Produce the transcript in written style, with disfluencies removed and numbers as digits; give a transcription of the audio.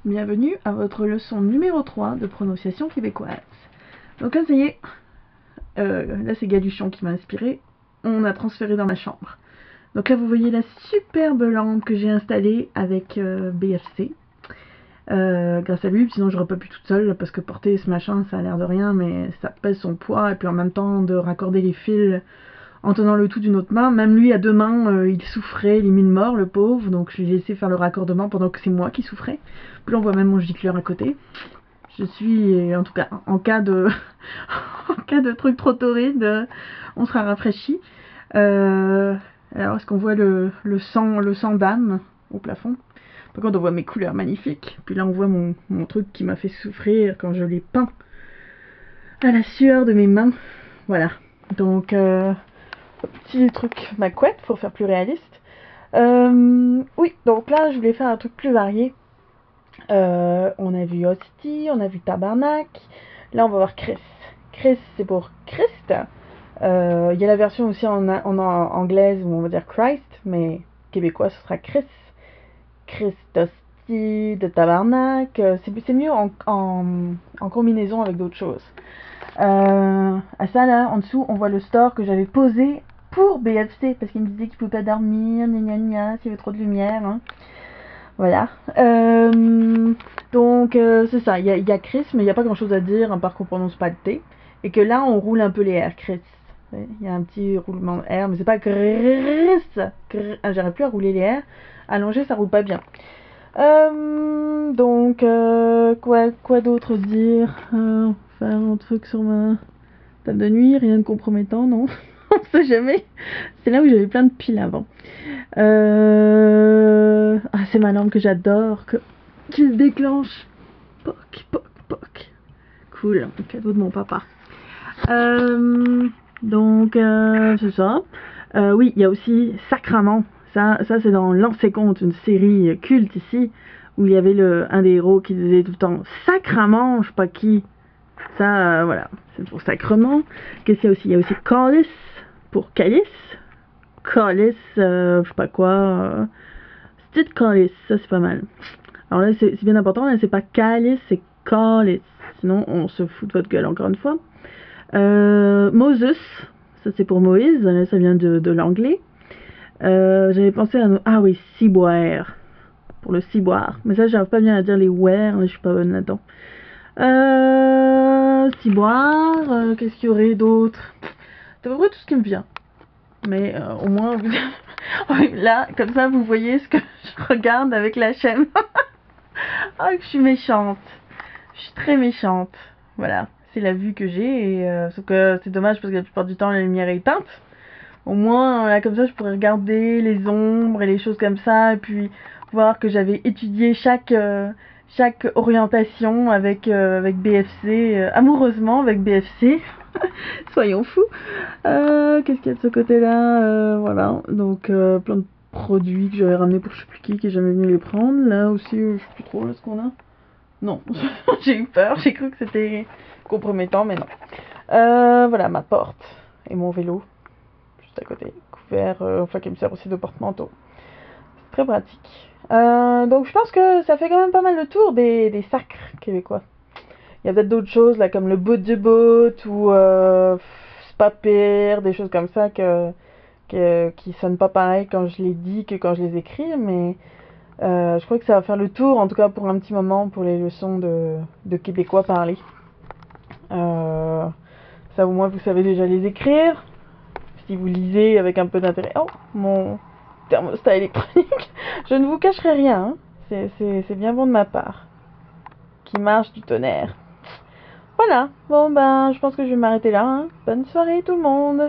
bienvenue à votre leçon numéro 3 de prononciation québécoise. Donc là ça y est, là c'est Galuchon qui m'a inspiré, on a transféré dans ma chambre. Donc là vous voyez la superbe lampe que j'ai installée avec BFC. Grâce à lui, sinon j'aurais pas pu toute seule parce que porter ce machin ça a l'air de rien mais ça pèse son poids et puis en même temps de raccorder les fils en tenant le tout d'une autre main, même lui à deux mains il souffrait, il est mille morts le pauvre, donc je lui ai laissé faire le raccordement pendant que c'est moi qui souffrais. Puis là on voit même mon gicleur à côté. Je suis, en tout cas, en cas de en cas de truc trop torride, on sera rafraîchi. Alors est-ce qu'on voit le sang d'âme au plafond? Par contre on voit mes couleurs magnifiques. Puis là on voit mon truc qui m'a fait souffrir quand je l'ai peint à la sueur de mes mains. Voilà, donc petit truc ma couette pour faire plus réaliste. Oui, donc là je voulais faire un truc plus varié. On a vu hostie, on a vu tabarnak. Là on va voir Chris. Chris c'est pour Christ. Il y a la version aussi en anglaise où on va dire Christ, mais québécois ce sera Chris. Christ hostie de tabarnak. C'est mieux en combinaison avec d'autres choses. À ça là en dessous on voit le store que j'avais posé pour BFC parce qu'il me disait qu'il pouvait pas dormir, s'il y avait trop de lumière, hein. Voilà. Donc c'est ça, il y a Chris mais il n'y a pas grand chose à dire à part qu'on prononce pas le T et que là on roule un peu les R. Chris, il y a un petit roulement de R mais c'est pas Chris. J'arrive plus à rouler les R, allongé ça roule pas bien. Donc quoi d'autre dire, faire un truc sur ma table de nuit, rien de compromettant, non. On sait jamais. C'est là où j'avais plein de piles avant. Ah, c'est ma lampe que j'adore, qui se déclenche. Poc, poc, poc. Cool, un cadeau de mon papa. Donc c'est ça. Oui, il y a aussi Sacrament. Ça c'est dans Lancer Compte, une série culte ici, où il y avait un des héros qui disait tout le temps Sacrament, je sais pas qui. Ça, voilà, c'est pour Sacrement. Qu'est-ce qu'il y a aussi? Il y a aussi Calice, pour Calice. Calice, je sais pas quoi. Petite Calice, ça c'est pas mal. Alors là, c'est bien important, là c'est pas Calice, c'est Calice. Sinon, on se fout de votre gueule encore une fois. Moses, ça c'est pour Moïse, là ça vient de l'anglais. J'avais pensé à... Ah oui, ciboire. Pour le ciboire. Mais ça, j'arrive pas bien à dire les where, je suis pas bonne là-dedans. Ciboire, qu'est-ce qu'il y aurait d'autre? C'est à peu près tout ce qui me vient. Mais au moins, là, comme ça, vous voyez ce que je regarde avec la chaîne. Ah, que je suis méchante. Je suis très méchante. Voilà, c'est la vue que j'ai. Sauf que c'est dommage parce que la plupart du temps, la lumière est éteinte. Au moins, là, comme ça, je pourrais regarder les ombres et les choses comme ça. Et puis, voir que j'avais étudié chaque orientation avec BFC, amoureusement avec BFC. Soyons fous. Qu'est-ce qu'il y a de ce côté-là? Voilà, donc plein de produits que j'avais ramenés pour je sais plus qui est jamais venu les prendre. Là aussi, je sais plus trop là ce qu'on a. Non, j'ai eu peur, j'ai cru que c'était compromettant, mais non. Voilà, ma porte et mon vélo, juste à côté, couvert, enfin qui me sert aussi de porte-manteau. C'est très pratique. Donc je pense que ça fait quand même pas mal le tour des sacres québécois. Il y a peut-être d'autres choses là comme le bout du bout ou Spapir, des choses comme ça qui sonnent pas pareil quand je les dis que quand je les écris, mais je crois que ça va faire le tour, en tout cas pour un petit moment, pour les leçons de québécois parlés. Ça au moins vous savez déjà les écrire. Si vous lisez avec un peu d'intérêt. Oh, mon thermostat électronique. Je ne vous cacherai rien, hein. C'est bien bon de ma part. Qui marche du tonnerre. Voilà, bon ben je pense que je vais m'arrêter là, hein. Bonne soirée tout le monde.